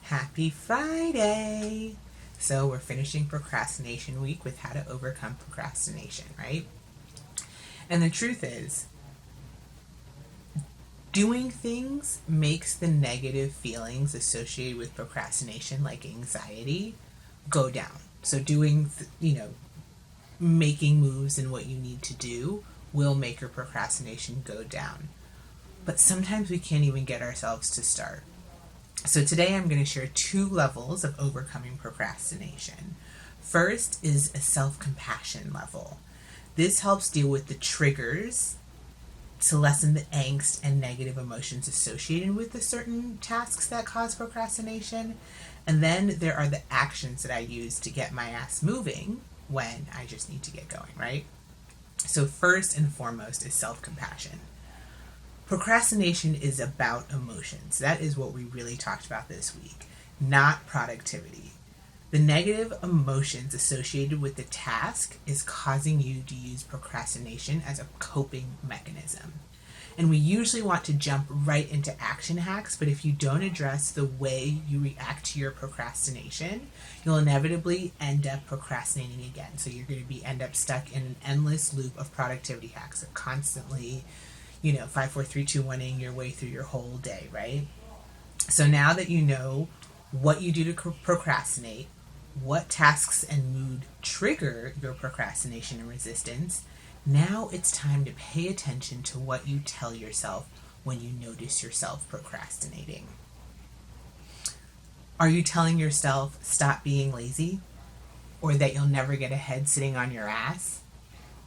Happy Friday! So, we're finishing procrastination week with how to overcome procrastination, right? And the truth is, doing things makes the negative feelings associated with procrastination, like anxiety, go down. So, making moves in what you need to do will make your procrastination go down. But sometimes we can't even get ourselves to start. So today I'm going to share two levels of overcoming procrastination. First is a self-compassion level. This helps deal with the triggers to lessen the angst and negative emotions associated with the certain tasks that cause procrastination. And then there are the actions that I use to get my ass moving when I just need to get going, right? So first and foremost is self-compassion. Procrastination is about emotions. That is what we really talked about this week, not productivity. The negative emotions associated with the task is causing you to use procrastination as a coping mechanism. And we usually want to jump right into action hacks, but if you don't address the way you react to your procrastination, you'll inevitably end up procrastinating again. So you're going to end up stuck in an endless loop of productivity hacks of constantly 5, 4, 3, 2, 1ing your way through your whole day, right? So now that you know what you do to procrastinate, what tasks and mood trigger your procrastination and resistance, now it's time to pay attention to what you tell yourself when you notice yourself procrastinating. Are you telling yourself, stop being lazy? Or that you'll never get ahead sitting on your ass?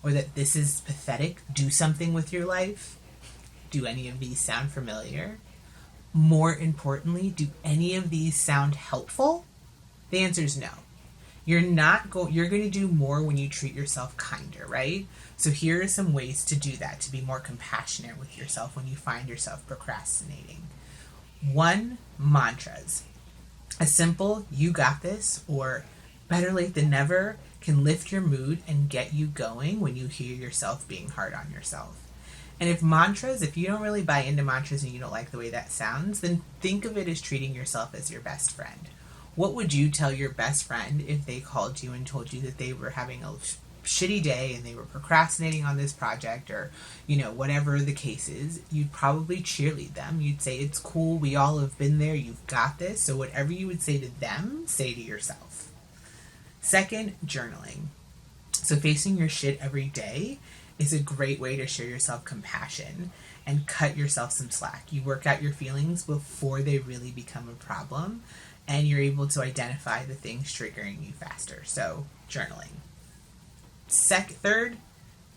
Or that this is pathetic? Do something with your life? Do any of these sound familiar? More importantly, do any of these sound helpful? The answer is no. You're going to do more when you treat yourself kinder, right? So here are some ways to do that, to be more compassionate with yourself when you find yourself procrastinating. 1, mantras. A simple, you got this, or better late than never, can lift your mood and get you going when you hear yourself being hard on yourself. And if you don't really buy into mantras and you don't like the way that sounds, then think of it as treating yourself as your best friend. What would you tell your best friend if they called you and told you that they were having a shitty day and they were procrastinating on this project or, whatever the case is? You'd probably cheerlead them. You'd say, it's cool, we all have been there, you've got this. So whatever you would say to them, say to yourself. Second, journaling. So facing your shit every day is a great way to show yourself compassion and cut yourself some slack. You work out your feelings before they really become a problem, and you're able to identify the things triggering you faster. So, journaling. Third,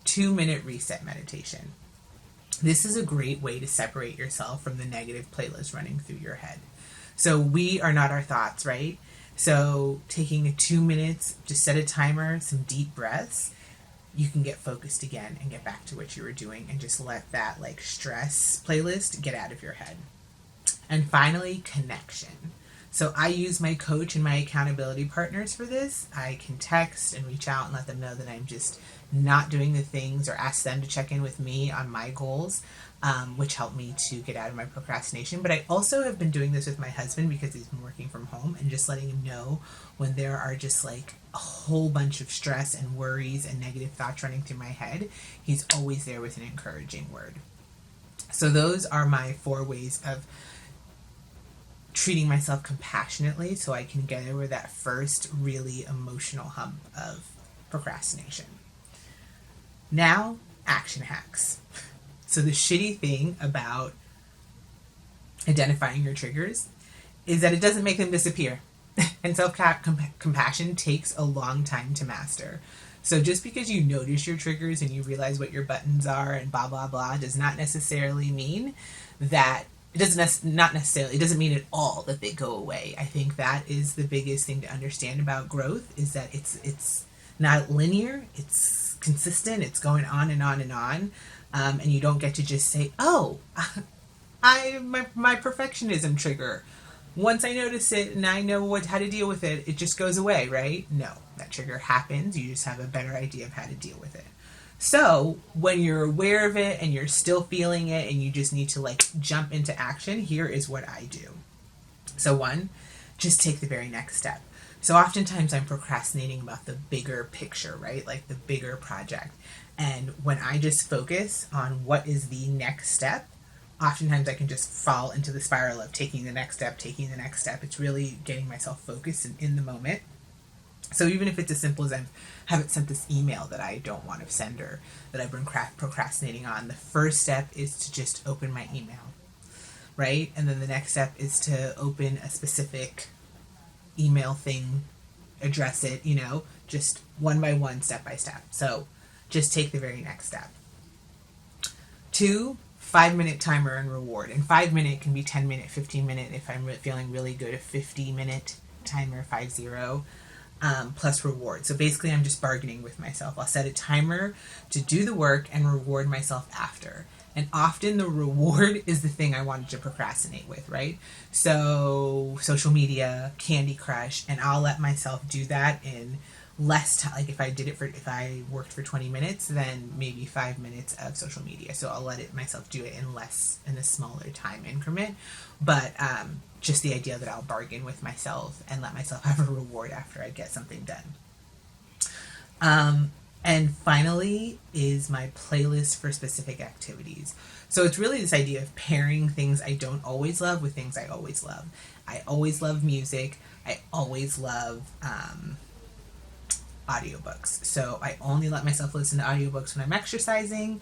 2-minute reset meditation. This is a great way to separate yourself from the negative playlist running through your head. So we are not our thoughts, right? So taking 2 minutes, just set a timer, some deep breaths, you can get focused again and get back to what you were doing and just let that stress playlist get out of your head. And finally, connection. So I use my coach and my accountability partners for this. I can text and reach out and let them know that I'm just not doing the things, or ask them to check in with me on my goals, which help me to get out of my procrastination. But I also have been doing this with my husband because he's been working from home, and just letting him know when there are just a whole bunch of stress and worries and negative thoughts running through my head. He's always there with an encouraging word. So those are my 4 ways of treating myself compassionately so I can get over that first really emotional hump of procrastination. Now, action hacks. So the shitty thing about identifying your triggers is that it doesn't make them disappear. And self-compassion takes a long time to master. So just because you notice your triggers and you realize what your buttons are and blah, blah, blah, does not necessarily mean that it doesn't mean at all that they go away. I think that is the biggest thing to understand about growth, is that it's not linear, it's consistent, it's going on and on and on. And you don't get to just say, oh, my perfectionism trigger. Once I notice it and I know how to deal with it, it just goes away, right? No, that trigger happens. You just have a better idea of how to deal with it. So when you're aware of it and you're still feeling it and you just need to jump into action, here is what I do. So 1, just take the very next step. So oftentimes I'm procrastinating about the bigger picture, right? Like the bigger project. And when I just focus on what is the next step, oftentimes I can just fall into the spiral of taking the next step, taking the next step. It's really getting myself focused and in the moment. So even if it's as simple as I haven't sent this email that I don't want to send or that I've been procrastinating on, the first step is to just open my email, right? And then the next step is to open a specific email thing, address it, just one by one, step by step. So just take the very next step. 2, 5-minute timer and reward. And 5-minute can be 10-minute, 15-minute. If I'm feeling really good, a 50-minute timer, 50, plus reward. So basically, I'm just bargaining with myself. I'll set a timer to do the work and reward myself after. And often the reward is the thing I wanted to procrastinate with, right? So social media, Candy Crush, and I'll let myself do that in less time. Like if I worked for 20 minutes, then maybe 5 minutes of social media. So I'll let myself do it in a smaller time increment. But just the idea that I'll bargain with myself and let myself have a reward after I get something done. And finally is my playlist for specific activities. So it's really this idea of pairing things I don't always love with things I always love. I always love music. I always love audiobooks. So I only let myself listen to audiobooks when I'm exercising,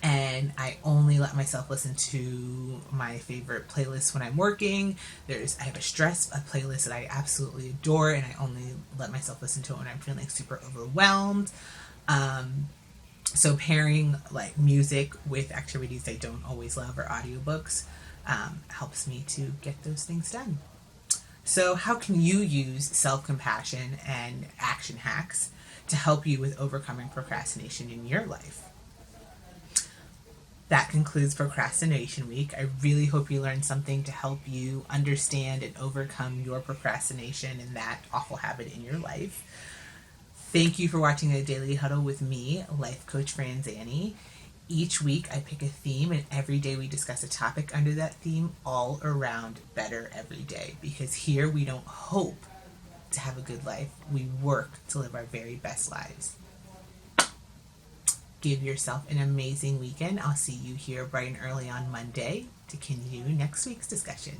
and I only let myself listen to my favorite playlists when I'm working. I have a playlist that I absolutely adore, and I only let myself listen to it when I'm feeling super overwhelmed. So pairing like music with activities I don't always love or audiobooks helps me to get those things done. So how can you use self-compassion and action hacks to help you with overcoming procrastination in your life? That concludes Procrastination Week. I really hope you learned something to help you understand and overcome your procrastination and that awful habit in your life. Thank you for watching a Daily Huddle with me, Life Coach Franzani. Each week I pick a theme, and every day we discuss a topic under that theme, all around better every day. Because here we don't hope to have a good life, we work to live our very best lives. Give yourself an amazing weekend. I'll see you here bright and early on Monday to continue next week's discussion.